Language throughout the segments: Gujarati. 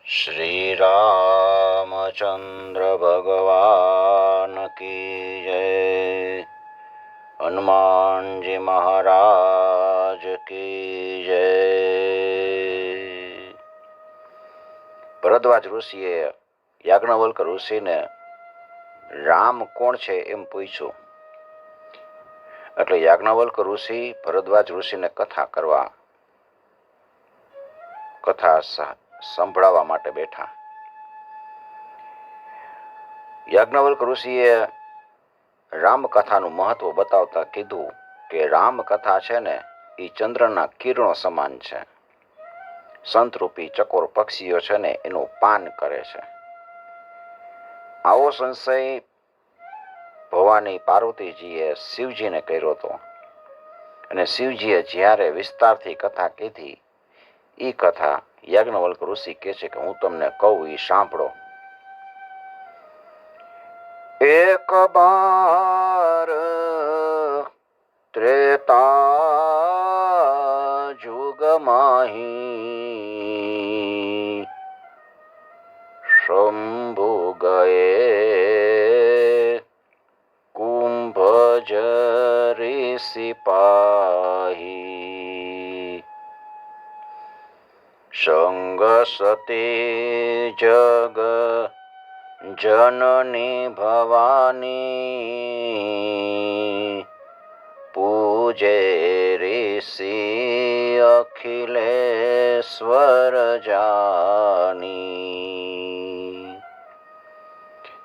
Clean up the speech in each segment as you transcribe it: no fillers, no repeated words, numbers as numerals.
श्री रामचंद्र भगवान की जय। हनुमान जी महाराज की जय। ભરદ્વાજ ઋષિએ યાજ્ઞવલ્ક ઋષિને રામ કોણ છે એમ પૂછ્યું. એટલે યાજ્ઞવલ્ક ઋષિ ભરદ્વાજ ઋષિને કથા સંભળાવવા માટે બેઠા. યાજ્ઞવલ્ક ઋષિએ રામકથાનું મહત્વ બતાવતા કીધું કે રામકથા છે ને એ ચંદ્રના કિરણો સમાન છે. સંતરૂપી ચકોર પક્ષીઓ છે ને એનું પાન કરે છે. આવો સંશય ભવાની પાર્વતીજીએ શિવજીને કર્યો હતો અને શિવજીએ જ્યારે વિસ્તારથી કથા કીધી એ કથા યાજ્ઞવલ્ક ઋષિ કહે છે કે હું તમને કહું એ સાંભળો. એક બાર ત્રેતા જુગ માહી શંભુ ગયે કુંભજ ઋષિ પાહી સંગ સતી જગ જનની ભવાની પૂજે ઋષિ અખિલેશ્વર જાની.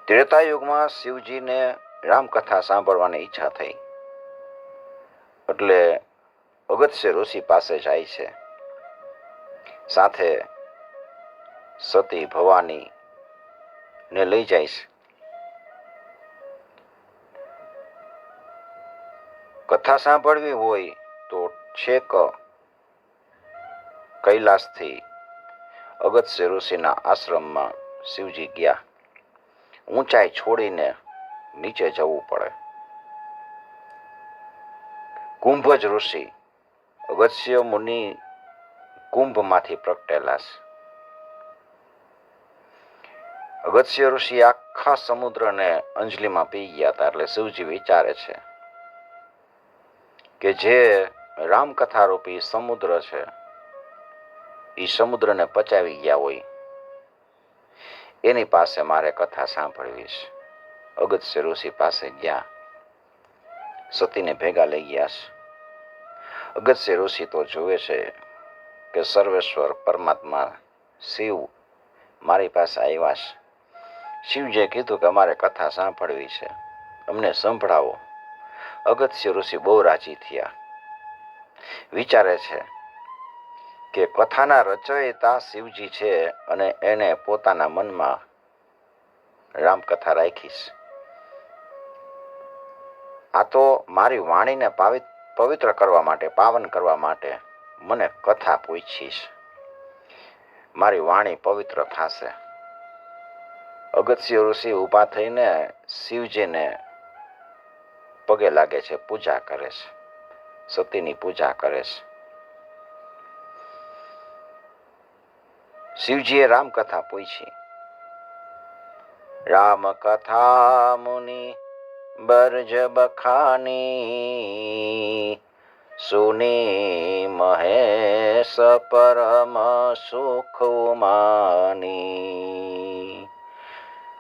ત્રેતાયુગમાં શિવજીને રામકથા સાંભળવાની ઈચ્છા થઈ એટલે અગત્ય ઋષિ પાસે જાય છે. સાથે સતી ભવાની ને લઈ જાય છે. કથા સાંભળવી હોય તો છેક કૈલાસથી અગત્ય ઋષિના આશ્રમમાં શિવજી ગયા. ઊંચાઈ છોડીને નીચે જવું પડે. કુંભજ ઋષિ અગત્ય મુનિ કુંભમાંથી પ્રગટેલા છે. અગત્ય ઋષિ આખા સમુદ્રને અંજલિમાં પી ગયા હતા. એટલે શિવજી વિચારે છે કે જે રામકથા રૂપી સમુદ્ર છે એ સમુદ્રને પચાવી ગયા હોય એની પાસે મારે કથા સાંભળવી છે. અગત્ય ઋષિ પાસે ગયા. સતીને ભેગા લઈ ગયા છે. અગત્ય ઋષિ તો જોવે છે કે સર્વેશ્વર પરમાત્મા શિવ મારી પાસે આવ્યા છે. શિવજીએ કીધું કે અમારે કથા સાંભળવી છે, અમને સંભળાવો. અગત્ય ઋષિ બહુ રાજી થયા. વિચારે છે કે કથાના રચયિતા શિવજી છે અને એને પોતાના મનમાં રામકથા રાખીશ. આ તો મારી વાણીને પવિત્ર કરવા માટે, પાવન કરવા માટે મને કથા પૂછીશ. મારી વાણી પવિત્ર થશે. અગત્ય ઋષિ ઊભા થઈને શિવજીને પગે લાગે છે, પૂજા કરે છે, સતીની પૂજા કરે છે. શિવજીએ રામકથા પૂછી. રામકથા મુનિ બરજ બખાની સુની મહેશ પરમ સુખ માની.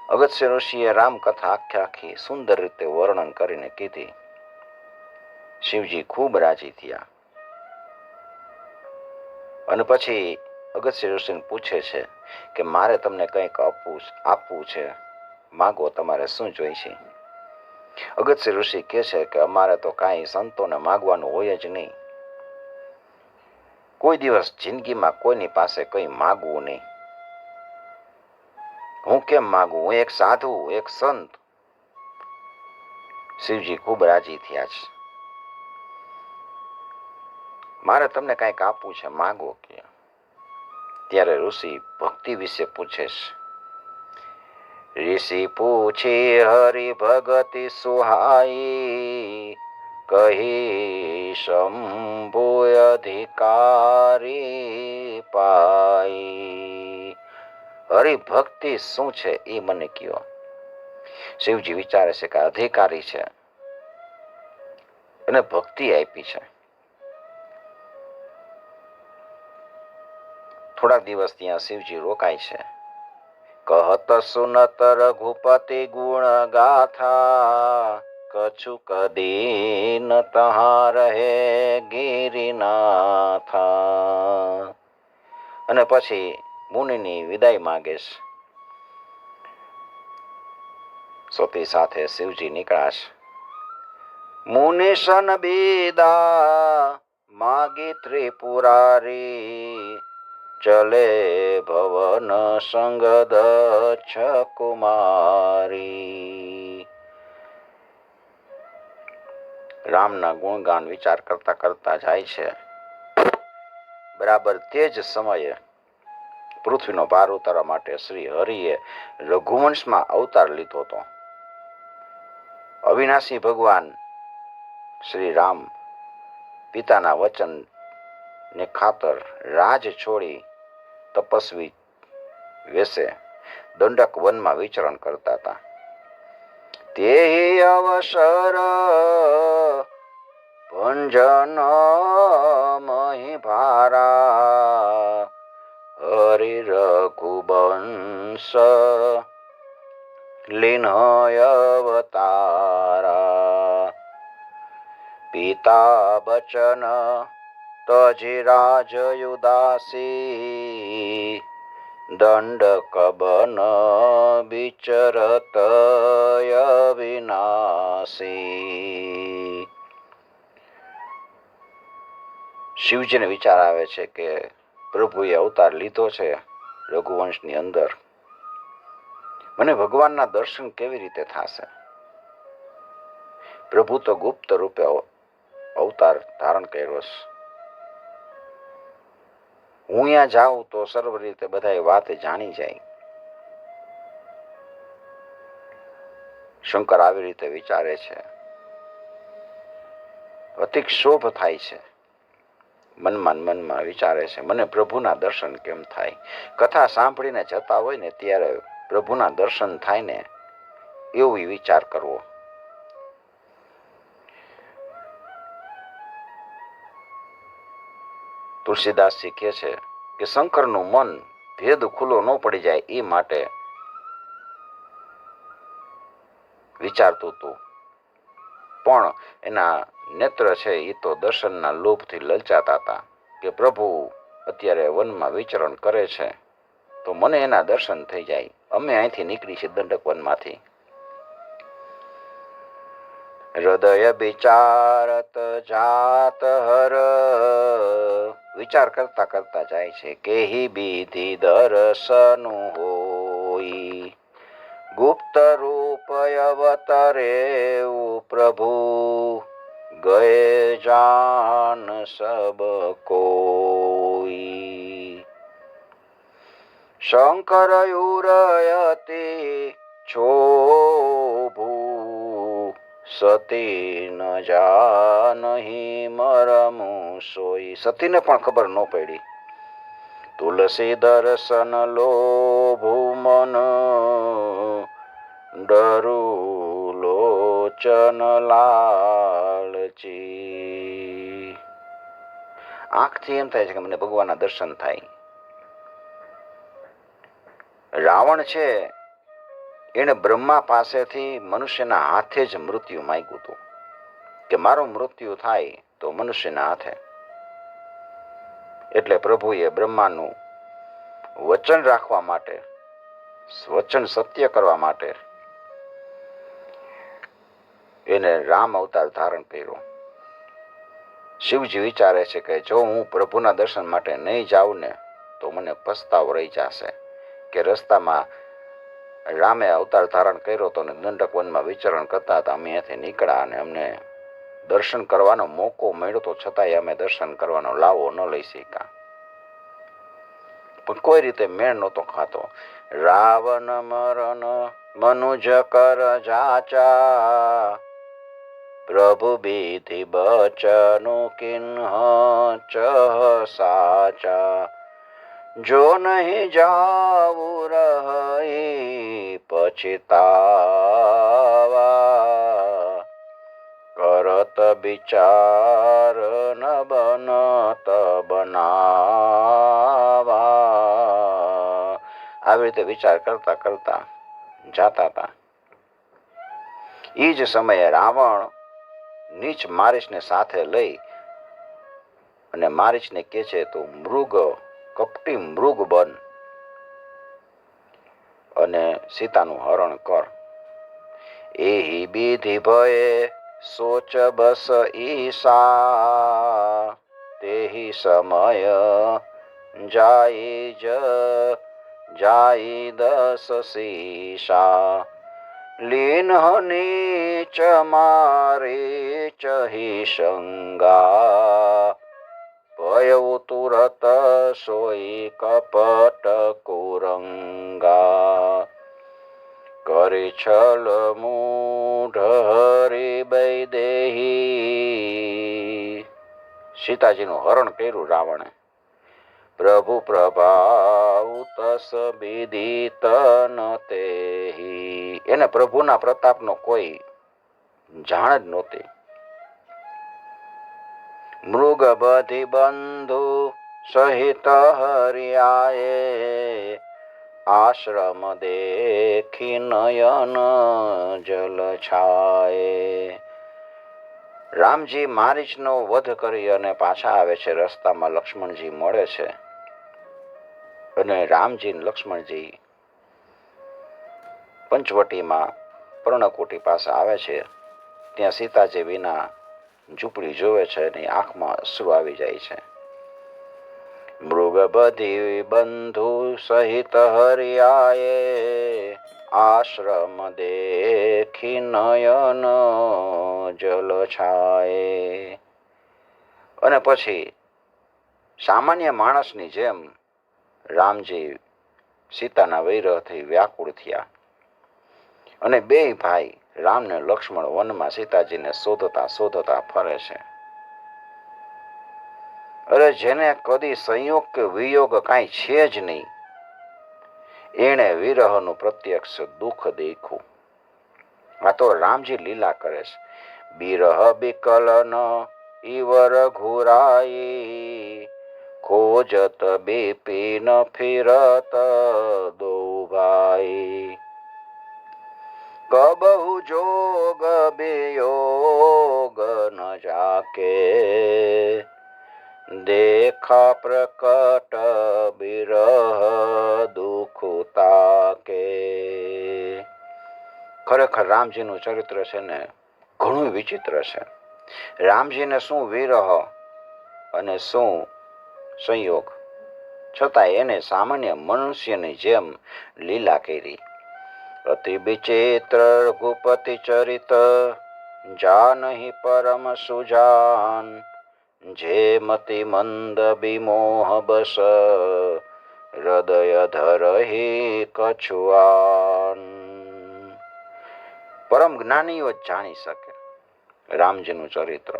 અગત્ય ઋષિએ રામકથા આખી સુંદર રીતે વર્ણન કરીને કીધી. શિવજી ખૂબ રાજી થયા. અને પછી અગત્ય ઋષિને પૂછે છે કે મારે તમને કંઈક આપવું છે, માગો, તમારે શું જોઈશે? અગત્ય ઋષિ કહે છે કે અમારે તો કાંઈ સંતોને માગવાનું હોય જ નહીં. કોઈ દિવસ જિંદગીમાં કોઈની પાસે કંઈ માગવું નહીં. હું કેમ માગું? હું એક સાધુ, એક સંત. શિવજી ખૂબ રાજી થયા છે. મારે તમને કંઈક આપવું છે, માગો કે. ત્યારે ઋષિ ભક્તિ વિશે પૂછે છે. ऋषि पूछे हरि भगति सुहाई કહી શંભુ અધિકારી પાઈ. હરિભક્તિ શું છે એ મને કહો. શિવજી વિચારે છે કે અધિકારી છે અને ભક્તિ આપી છે. થોડા દિવસ ત્યાં શિવજી રોકાય છે. કહત સુનત રઘુપતિ ગુણ ગાથા, કछु કદી ન તહા રહે ગિરિનાથા. અને પછી મુનિની વિદાય માંગે છે. સતી સાથે શિવજી નીકળ્યા છે. મુનિશન બીદા માગી ત્રિપુરારી, ચલે ભવન સંગદ છ કુમારી. રામના ગુણગાન વિચાર કરતા કરતા જાય છે. બરાબર તે જ સમયે પૃથ્વીનો ભાર ઉતારવા માટે શ્રી હરિએ રઘુવંશમાં અવતાર લીધો હતો. અવિનાશી ભગવાન શ્રી રામ પિતાના વચન ને ખાતર રાજ છોડી તપસ્વી વેશે દંડક વનમાં વિચરણ કરતા હતા. તે અવસર ભંજન મહી ભારા, હરિ રઘુવંશ લીનય અવતારા. પિતા બચન તજી રાજયુદાસી, દંડક બન વિચરત અવિનાશી. શિવજીને વિચાર આવે છે કે પ્રભુએ અવતાર લીધો છે રઘુવંશની અંદર, મને ભગવાનના દર્શન કેવી રીતે થશે? પ્રભુ તો ગુપ્ત રૂપે અવતાર ધારણ કર્યો છે. હું અહીંયા જાઉં તો સર્વ રીતે બધા વાત જાણી જાય. શંકર આવી રીતે વિચારે છે. અતિ ક્ષોભ થાય છે. મનમાં વિચારે છે, મને પ્રભુના દર્શન કેમ થાય? કથા સાંભળીને જતા હોય ને ત્યારે પ્રભુના દર્શન થાય ને એવું વિચાર કરવો. તુલસીદાસ શીખે છે કે શંકરનું મન ભેદ ખુલ્લો ન પડી જાય એ માટે વિચારતું હતું, પણ એના નેત્ર છે એ તો દર્શનના લોભથી લલચાતા હતા કે પ્રભુ અત્યારે વનમાં વિચરણ કરે છે તો મને એના દર્શન થઈ જાય. અમે અહીંથી નીકળી છે દંડક વનમાંથી. હૃદય વિચારત જાત હર, વિચાર કરતા કરતા જાય છે કે હિ બીધિ દર્શન હોય. ગુપ્ત રૂપ અવતરે પ્રભુ, ગયે જાન સબ કોઈ. શંકર યુરયતિ છોભુ, સતી ન જાનહી મરમુ સોઈ. સતીને પણ ખબર ન પડી. તુલસી દર્શન લોભુ મન, ડરુ લોચન લાલચી. આંખથી એમ થાય છે કે મને ભગવાનના દર્શન થાય. રાવણ છે એને બ્રહ્મા પાસેથી મનુષ્યના હાથે જ મૃત્યુ માંગ્યું હતું કે મારું મૃત્યુ થાય તો મનુષ્યના હાથે. એટલે પ્રભુએ બ્રહ્માનું વચન રાખવા માટે, વચન સત્ય કરવા માટે એને રામ અવતાર ધારણ કર્યો. શિવજી વિચારે છે કે જો હું પ્રભુના દર્શન માટે નહીં જાઉં ને તો મને પસ્તાવો રહી જશે કે રસ્તામાં રામે અવતાર ધારણ કર્યો હતો અને દંડક વનમાં વિચરણ કરતા હતા. અમે અહીંયાથી નીકળ્યા અને અમને દર્શન કરવાનો મોકો મળ્યો તો છતાંય અમે દર્શન કરવાનો લાવો ન લઈ શક્યા. પણ કોઈ રીતે મેળ નહોતો ખાતો. રાવણ મરણ મનુજ કર જાચા, પ્રભુ બીધિ બચનો કિન્હ ચહ સાચા. જો નહીં જાવું રહી પછતાવા, કરત વિચાર ન બનત બનાવા. આવી રીતે વિચાર કરતા કરતા જાતા હતા. એ જ સમયે રાવણ નીચ મારીચને સાથે લઈ અને મારીચને કે છે તું મૃગ, કપટી મૃગ બન અને સીતાનું હરણ કર. એહી બીધિ ભયે સોચ બસ ઈશા, તેહી સમય જાય દસ શીશા. લીન નીચ મારે ચહી સંગા, ભયઉ તુરત સોઈ કપટ કુરંગા. કરી છલ મૂઢ હરી વૈદેહી, સીતાજીનું હરણ કર્યું રાવણે. પ્રભુ પ્રભાવ તસ વિદિત ન તેહી, એને પ્રભુના પ્રતાપનો કોઈ જાણ જ નહોતી. મૃગ બધી બંધુ સહિત હરિયાએ, આશ્રમ દેખી નયન જલ છાયે. રામજી મારીચનો વધ કરી અને પાછા આવે છે. રસ્તામાં લક્ષ્મણજી મળે છે અને રામજી લક્ષ્મણજી પંચવટીમાં પર્ણકુટી પાસે આવે છે. ત્યાં સીતાજી વિના ઝૂંપડી જોવે છે અને આંખમાં અશ્રુ આવી જાય છે. મૃગ બધી બંધુ સહિત હરિયાએ, આશ્રમ દેખી નયન જલ છાયે. અને પછી સામાન્ય માણસની જેમ રામજી સીતાના વૈરહથી વ્યાકુળ થયા અને બે ભાઈ રામ ને લક્ષ્મણ વનમાં સીતાજીને શોધતા શોધતા ફરે છે. અરે જેને કદી સંયોગ કે વિયોગ કાંઈ છે જ નહીં, એણે વિરહનું પ્રત્યક્ષ દુઃખ દેખ્યું. આ તો રામજી લીલા કરે છે. બિરહ બિકલન ઈવર ઘુરાઈ, ખોજત બિપિન ફિરત દો ભાઈ. કબહુ જોગ વિયોગ ન જાકે, દેખા પ્રકટ બિરહ દુઃખ તાકે. ખરેખર રામજીનું ચરિત્ર છે ને ઘણું વિચિત્ર છે. રામજીને શું વિરહ અને શું સંયોગ, છતાં એને સામાન્ય મનુષ્યની જેમ લીલા કરી. અતિ વિચિત્ર રઘુપતિ ચરિત, જાનહી પરમ સુજાન. જે મતિ મંદ વિમોહ બસ, હૃદય ધરહી કછુઆન. પરમ જ્ઞાનીઓ જ જાણી શકે રામજીનું ચરિત્ર.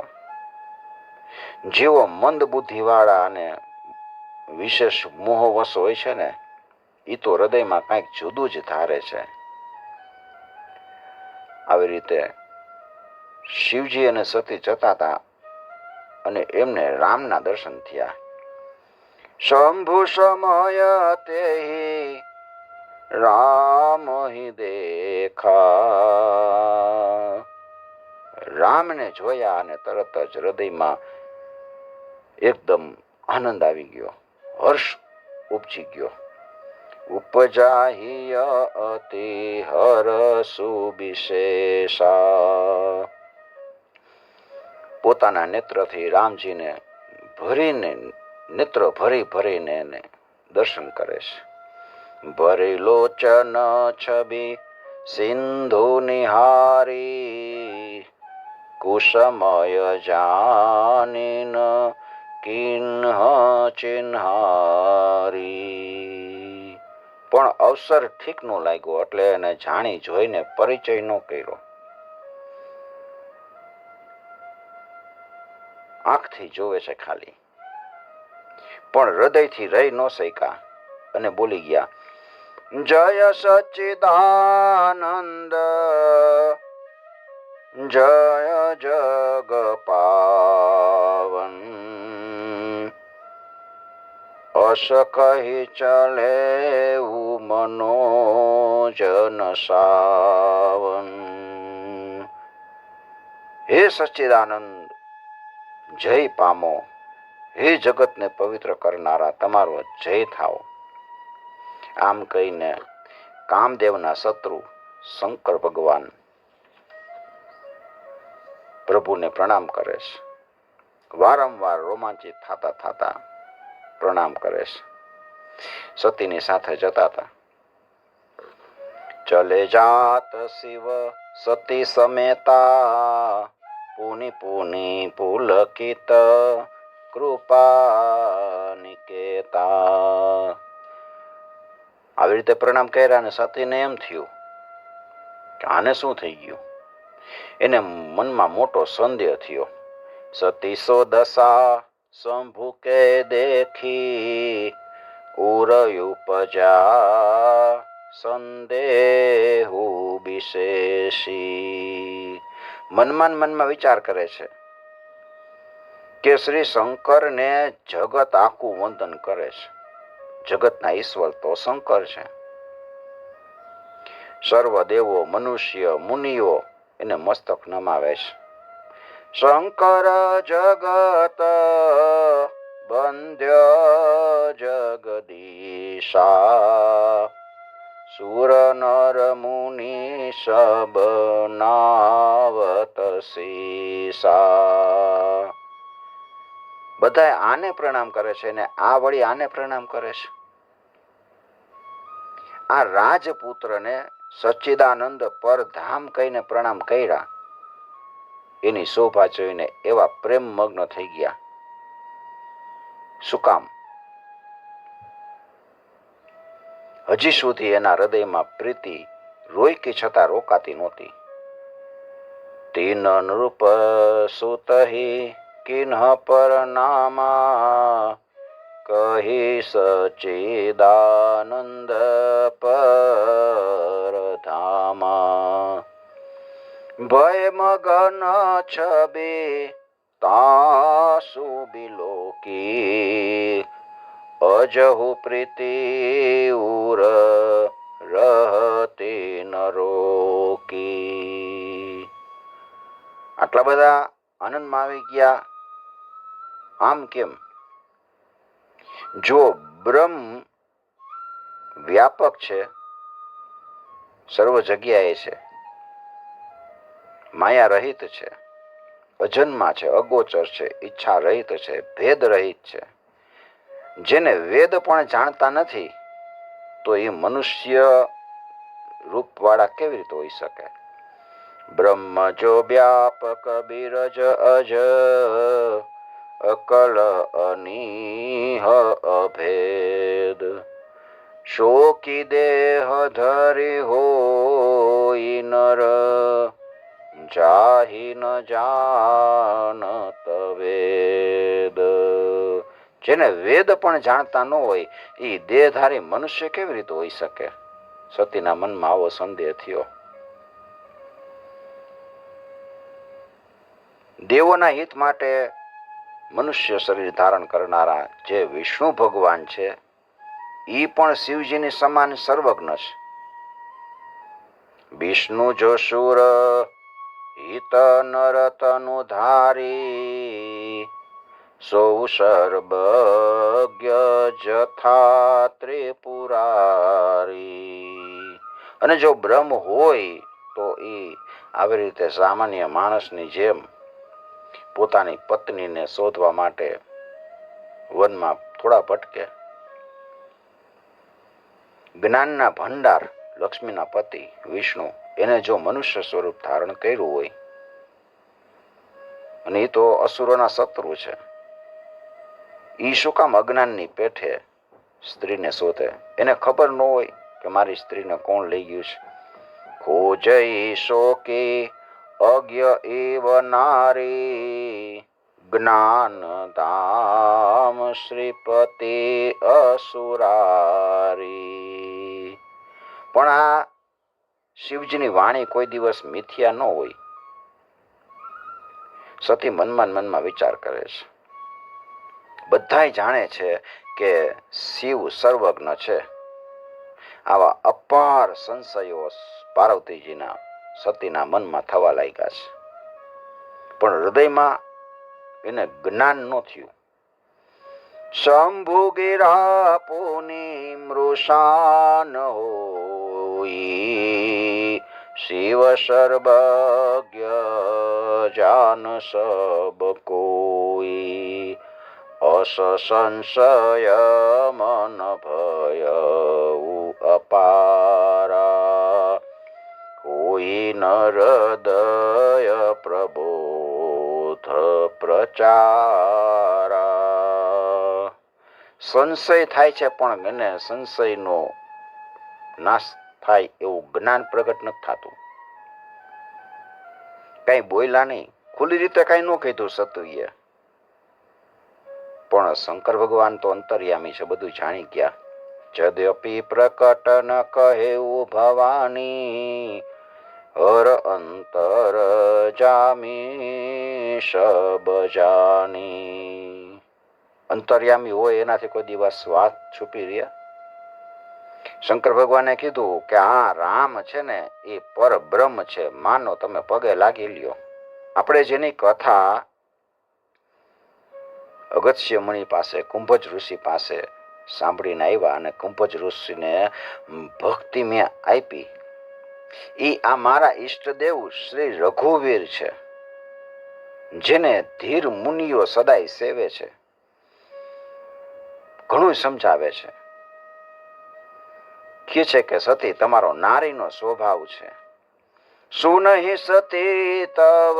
જેવો મંદ બુદ્ધિવાળા અને વિશેષ મોહવશ હોય છે ને, એ તો હૃદયમાં કંઈક જુદું જ ધારે છે. આવી રીતે શિવજી અને સતી જતા હતા અને એમને રામના દર્શન થયા. શંભુ સમય તેહી રામ હિ દેખા. રામને જોયા અને તરત જ હૃદયમાં એકદમ આનંદ આવી ગયો, હર્ષ ઉપજી ગયો. ઉપજાહિય અતિ હરસુ વિશેષા. પોતાના નેત્રથી રામજીને ભરીને, નેત્ર ભરી ભરીને એને દર્શન કરે છે. ભરી લોચન છબી સિંધુ નિહારી, કુસમય જાનીન કિન્હ ચિન્હારી. પણ અવસર ઠીક નો લાગ્યો એટલે એને જાણી જોઈને પરિચય ન કર્યો. આંખથી જોવે છે ખાલી. પણ હૃદયથી રહી ન શક્યા અને બોલી ગયા, જય સચ્ચિદાનંદ, જય જગ પાવન, અસ કહી ચલે મનોજન સાવન. હે સચ્ચિદાનંદ, જય પામો. હે જગતને પવિત્ર કરનારા, તમારો જય થાવ. આમ કહીને કામદેવના શત્રુ શંકર ભગવાન પ્રભુને પ્રણામ કરે છે. વારંવાર રોમાંચિત થતા થતા પ્રણામ કરે છે. સતીની સાથે જતા હતા. ચલે જાત શિવ સતી સમેતા, પુની પુની પુલકિત કૃપા નિકેતા. આવી રીતે પ્રણામ કર્યા અને સતીને એમ થયું કે આને શું થઈ ગયું. એને મનમાં મોટો સંદેહ થયો. સતી સો દશા શંભુ કે દેખી, ઉરયુપજા સંદેહુ વિશેષી. મનમાં વિચાર કરે છે કે શ્રી શંકરને જગત આખું વંદન કરે છે. જગતના ઈશ્વર તો શંકર છે. સર્વ દેવો, મનુષ્ય, મુનિઓ એને મસ્તક નમાવે છે. શંકર જગત બંધ્ય જગદીશા, સુર નર મુનિ સબ નાવત શીશા. બધા આને પ્રણામ કરે છે ને આ વળી આને પ્રણામ કરે છે. આ રાજપુત્રને સચ્ચિદાનંદ પરધામ કહીને પ્રણામ કર્યા. એની શોભા જોઈને એવા પ્રેમ મગ્ન થઈ ગયા. શું કામ? હજી સુધી એના હૃદયમાં પ્રીતિ રોયકી છતાં રોકાતી નહોતી. તીન નૃપ સુતહી કિન્હ પર નામા, કહી સચ્ચિદાનંદ પર ધામા. ભય મગન છબે તાસુ બિલોકી, અજહુ પ્રીતિ ઉર રહતે નરોકી. આટલા બધા આનંદમાં આવી ગયા. આમ કેમ? જો બ્રહ્મ વ્યાપક છે, સર્વ જગ્યાએ છે, માયા રહિત છે, અજન્મા છે, અગોચર છે, ઈચ્છા રહિત છે, ભેદ રહિત છે, જેને વેદ પણ જાણતા નથી, તો એ મનુષ્ય રૂપવાળા કેવી રીતે હોઈ શકે? બ્રહ્મ જો વ્યાપક બિરજ અજ, અકલ અનીહ અભેદ, શોકી દેહ ધરી હોય નર, જાહી ન જાનત વેદ. જેને વેદ પણ જાણતા ન હોય એ દેહધારી મનુષ્ય કેવી રીતે હોઈ શકે? સતીના મનમાં આવો સંદેહ થયો. દેવોના હિત માટે મનુષ્ય શરીર ધારણ કરનારા જે વિષ્ણુ ભગવાન છે, એ પણ શિવજીની સમાન સર્વજ્ઞ છે. વિષ્ણુ જો સુર હિત નરતનુ ધારી, સૌ સર્વજ્ઞ જથા ત્રિપુરારી. અને જો બ્રહ્મ હોય તો એ આવી રીતે સામાન્ય માણસની જેમ પોતાની પત્નીને શોધવા માટે વનમાં થોડા ભટકે. જ્ઞાનના ભંડાર લક્ષ્મીના પતિ વિષ્ણુ એને જો મનુષ્ય સ્વરૂપ ધારણ કર્યું હોય, અને એ તો અસુરોના શત્રુ છે, એ શું કામ અજ્ઞાનની પેઠે સ્ત્રીને શોધે? એને ખબર ન હોય કે મારી સ્ત્રીને કોણ લઈ ગયું છે? ખોજઈ શોકે અજ્ઞ એવ નારી, જ્ઞાન ધામ શ્રીપતિ અસુરારી. પણ આ શિવજીની વાણી કોઈ દિવસ મિથ્યા ન હોય. સતી મનમાં વિચાર કરે છે, બધાય જાણે છે કે શિવ સર્વજ્ઞ છે. આવા અપાર સંશયો પાર્વતીજીના સતીના મનમાં થવા લાગ્યા છે, પણ હૃદયમાં એને જ્ઞાન ન થયું. શંભુ ગિરા પુની મૃષાન હોઈ, શિવ સર્વજ્ઞ જાન સબ કોઈ, અસ સંશય મન ભય અપારા, કોઈ નરદય પ્રબોધ પ્રચારા. સંશય થાય છે પણ એને સંશયનો નાશ થાય એવું જ્ઞાન પ્રગટ નથી થતું. કઈ બોલ્યા નહીં, ખુલ્લી રીતે કઈ ન કીધું સતુએ, પણ શંકર ભગવાન તો અંતર્યામી છે, બધું જાણી ગયા. જદ્યપી પ્રકટ ન કહેવું ભવાની, હર અંતર જામી સબ જાની. અંતર્યામી હોય એનાથી કોઈ દિવસ વાત છુપી રહ્યા? શંકર ભગવાને કીધું કે આ રામ છે ને એ પરબ્રહ્મ છે, માનો તમે પગે લાગી લ્યો. આપણે જેની કથા અગસ્ત્ય મુનિ પાસે, કુંભજ ઋષિ પાસે સાંભળીને આવ્યા અને કુંભજ ઋષિને ભક્તિ મેં આપી, એ આ મારા ઈષ્ટદેવ શ્રી રઘુવીર છે, જેને ધીર મુનિઓ સદાય સેવે છે, ઘણું સમજાવે છે. કહે છે કે સતી તમારો નારીનો સ્વભાવ છે. શું નહીં સતી તવ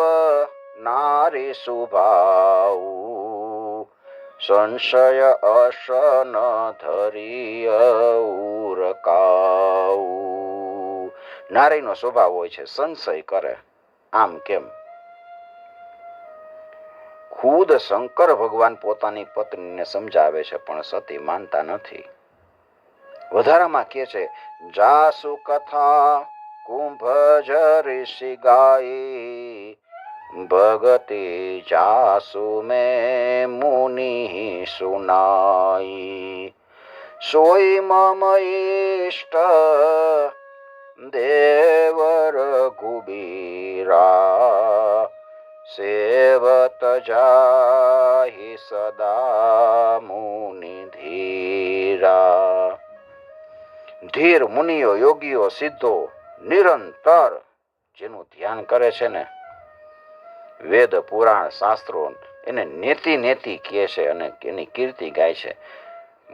નારી સ્વભાવ, સંશય અશન ધરી ઉરકાવ. નારીનો સ્વભાવ હોય છે સંશય કરે, આમ કેમ? ખુદ શંકર ભગવાન પોતાની પત્નીને સમજાવે છે પણ સતી માનતા નથી. વધારામાં કહે છે, જાસુ કથા કુંભજ ઋષિ ગાઈ, ભગતિ જાસુ મેં મુનિ સુનાઈ. સોઈ મમ ઈષ્ટ દેવ રઘુબીરા, સેવત જાહિ સદા મુનિ ધીરા. ધીર મુનિઓ, યોગીઓ, સિદ્ધો નિરંતર જેનું ધ્યાન કરે છે ને, વેદ પુરાણ શાસ્ત્રો એને નેતિ નેતિ કહે છે અને એની કીર્તિ ગાય છે.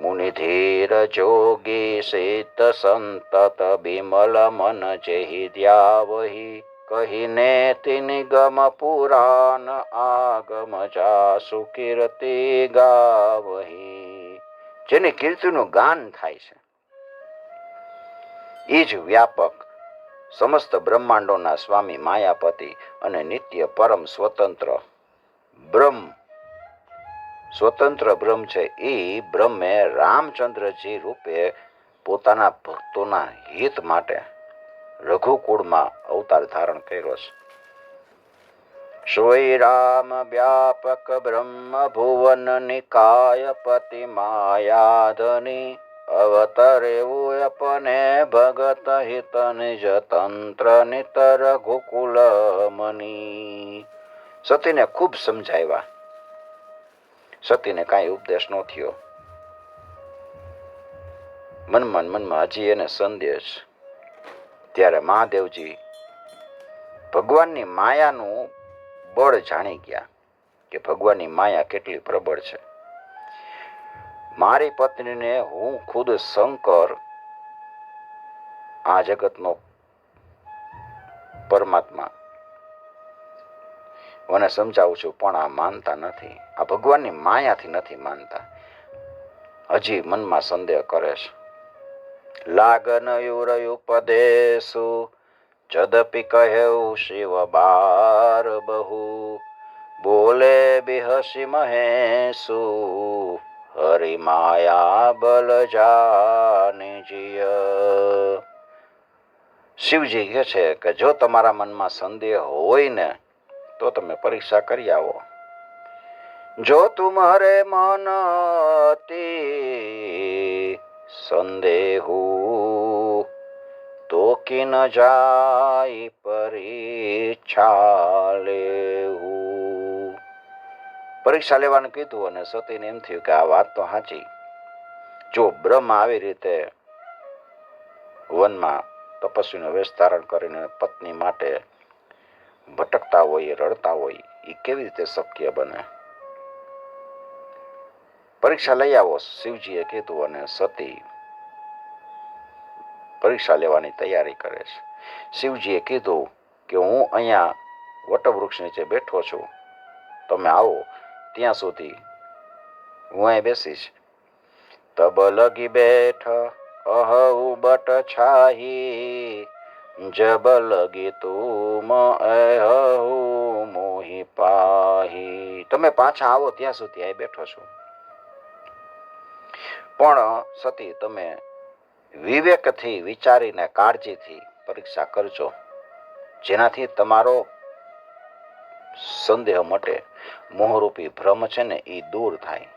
મુનિ ધીર જોગી શીત સંતત બિમલ મન જેહી દ્યાવહી, કહીને તિનિ ગમ પુરાણ આગમ જાસુ કીર્તિ ગાવહી. જેની કીર્તિનું ગાન થાય છે એ જ વ્યાપક સમસ્ત બ્રહ્માંડોના સ્વામી માયાપતિ અને નિત્ય પરમ સ્વતંત્ર બ્રહ્મ છે. એ બ્રહ્મે રામચંદ્રજી રૂપે પોતાના ભક્તોના હિત માટે રઘુકુળમાં અવતાર ધારણ કર્યો છે. સોય રામ વ્યાપક બ્રહ્મ ભુવન નિકાય પતિ માયાધની, અવતરેવું અપને ભગત હિત નિજ તંત્ર નિતર ગોકુલ મની. સતીને ખૂબ સમજાવ્યા, સતીને કાંઈ ઉપદેશ ન થયો. મનમાં હજી એને સંદેહ છે. ત્યારે મહાદેવજી ભગવાનની માયાનું બળ જાણી ગયા કે ભગવાનની માયા કેટલી પ્રબળ છે. મારી પત્નીને હું ખુદ શંકર, આ જગતનો પરમાત્મા, મને સમજાવું છું પણ આ માનતા નથી. આ ભગવાનની માયાથી નથી માનતા, હજી મનમાં સંદેહ કરે છે. લાગન ઉપદેશુ જદપી કહ્યું શિવ બાર બહુ, બોલે બિહસી મહેશુ હરિ માયા બલ જાને જીય. શિવજી કહે છે કે જો તમારા મનમાં સંદેહ હોય ને તો તમે પરીક્ષા કરી આવો. જો તુમ્હારે મન અતિ સંદેહુ તો કિન જાય પરીક્ષા લેવું. પરીક્ષા લેવાનું કીધું અને સતીને એમ થયું કે આ વાત તો સાચી. જો બ્રહ્મ આવી રીતે વનમાં તપસ્વીનો વેશ ધારણ કરીને પત્ની માટે ભટકતા હોય, રડતા હોય, એ કેવી રીતે શક્ય બને? પરીક્ષા લઈ આવો, શિવજીએ કીધું અને સતી પરીક્ષા લેવાની તૈયારી કરે છે. શિવજીએ કીધું કે હું અહીંયા વટવૃક્ષ નીચે બેઠો છું, તમે આવો ત્યાં સુધી હું અહીં બેસીશ. તબ લગી બેઠ અહુ બટ છાહી જબ લગી તુમ અહુ મોહી પાહી. તમે પાછા આવો ત્યાં સુધી અહીં બેઠો છું. પણ સતી તમે વિવેકથી વિચારીને કાળજીથી પરીક્ષા કરજો, જેનાથી તમારો સંદેહ મટે, મોહરૂપી ભ્રમ છે ને એ દૂર થાય.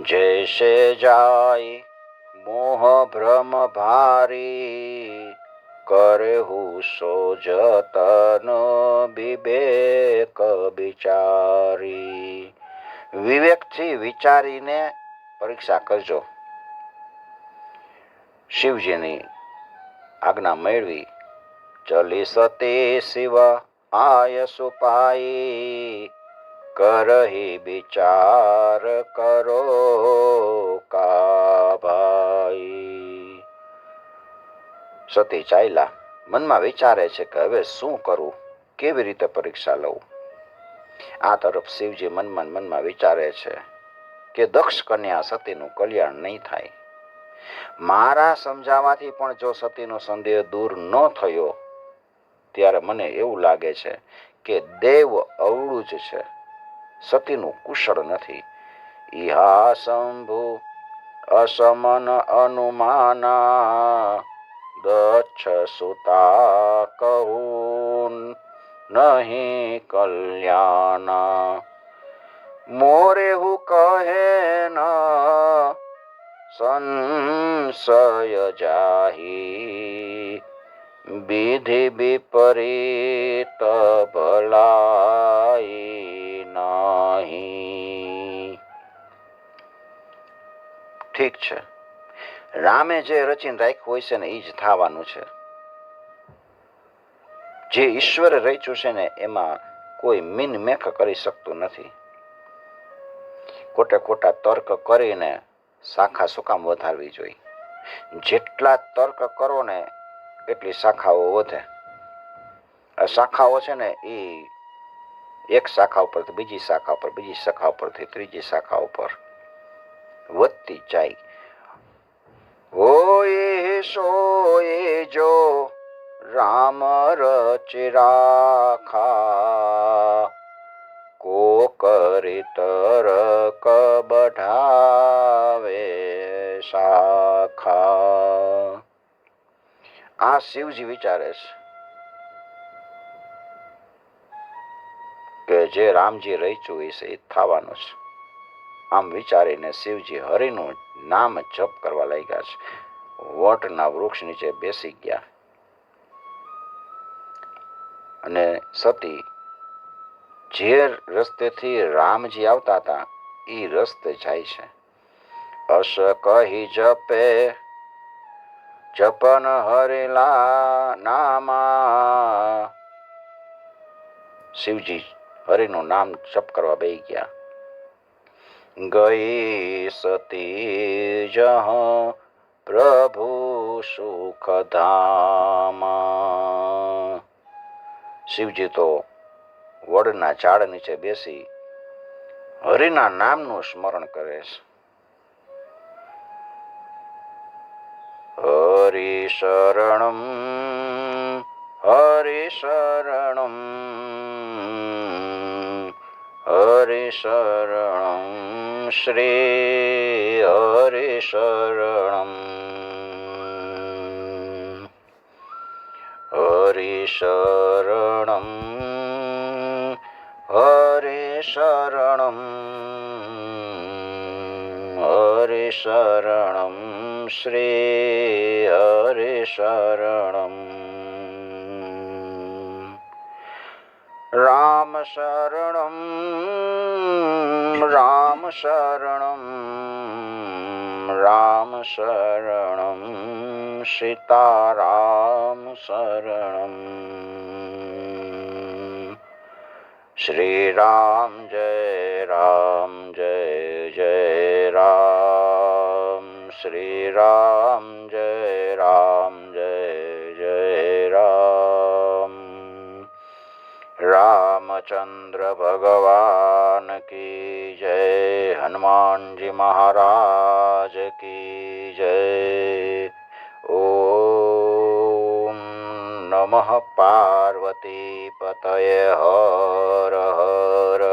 જૈસે જાય મોહ ભ્રમ ભારી કરહુ સો જતન વિવેક વિચારી. વિવેકથી વિચારીને પરીક્ષા કરજો. શિવજીની આજ્ઞા મેળવી ચલી સતી શિવ આયસુ પાઈ કરહી વિચાર કરો કા ભાઈ. સતી ચાલ્યા, મનમાં વિચારે છે કે હવે શું કરવું, કેવી રીતે પરીક્ષા લઉં. આ તરફ શિવજી મનમાં વિચારે છે કે દક્ષ કન્યા સતીનું કલ્યાણ નહીં થાય. મારા સમજાવવાથી પણ જો સતીનો સંદેહ દૂર ન થયો ત્યારે મને એવું લાગે છે કે દેવ અવળું જ છે, સતીનું કુશળ નથી. ઇહા શંભુ અસમન અનુમાના દક્ષ સુતા કહુન નહીં કલ્યાણા. મોરે હું કહે ના સંશય જાહી વિધિ વિપરીત ભલાઈ નહીં. ઠીક છે, રામે જે રચીને રાખ્યું હોય છે ને એ જ થવાનું છે. જે ઈશ્વરે રચ્યું છે ને એમાં કોઈ મીન મેખ કરી શકતું નથી. ખોટા તર્ક કરીને શાખા શું કામ વધારવી જોઈએ? જેટલા તર્ક કરો ને એટલી શાખાઓ વધે. આ શાખાઓ છે ને એ એક શાખા ઉપરથી બીજી શાખા ઉપર, બીજી શાખા ઉપરથી ત્રીજી શાખા ઉપર વધતી જાય. હોય સોય જો રામ રચી રાખા કો કરી તર્ક બઢાવે શાખા. આ શિવજી વિચારે છે કે જે રામજી રચ્યું હશે એ થવાનું છે. આમ વિચારીને શિવજી હરિનું નામ જપ કરવા લાગ્યા છે. વટના વૃક્ષ નીચે બેસી ગયા અને સતી જે રસ્તેથી રામજી આવતા હતા એ રસ્તે જાય છે. અસ કહી જપે જપન હરિલા નામા. શિવજી હરિનું નામ જપ કરવા બેસી ગયા. ગઈ સતી જહ પ્રભુ સુખ ધામા. શિવજી તો વડના ઝાડ નીચે બેસી હરિના નામનું સ્મરણ કરે છે. હરિ શરણમ शरणं श्री हरि शरणं हरि शरणं हरि शरणं हरि शरणं श्री हरि शरणं राम शरणं राम शरणं राम शरणं सीताराम शरणं श्री राम जय जय राम श्री राम जय जय राम रामचंद्र भगवान की जय हनुमान जी महाराज की जय ओम नमः पार्वती पतये हर हर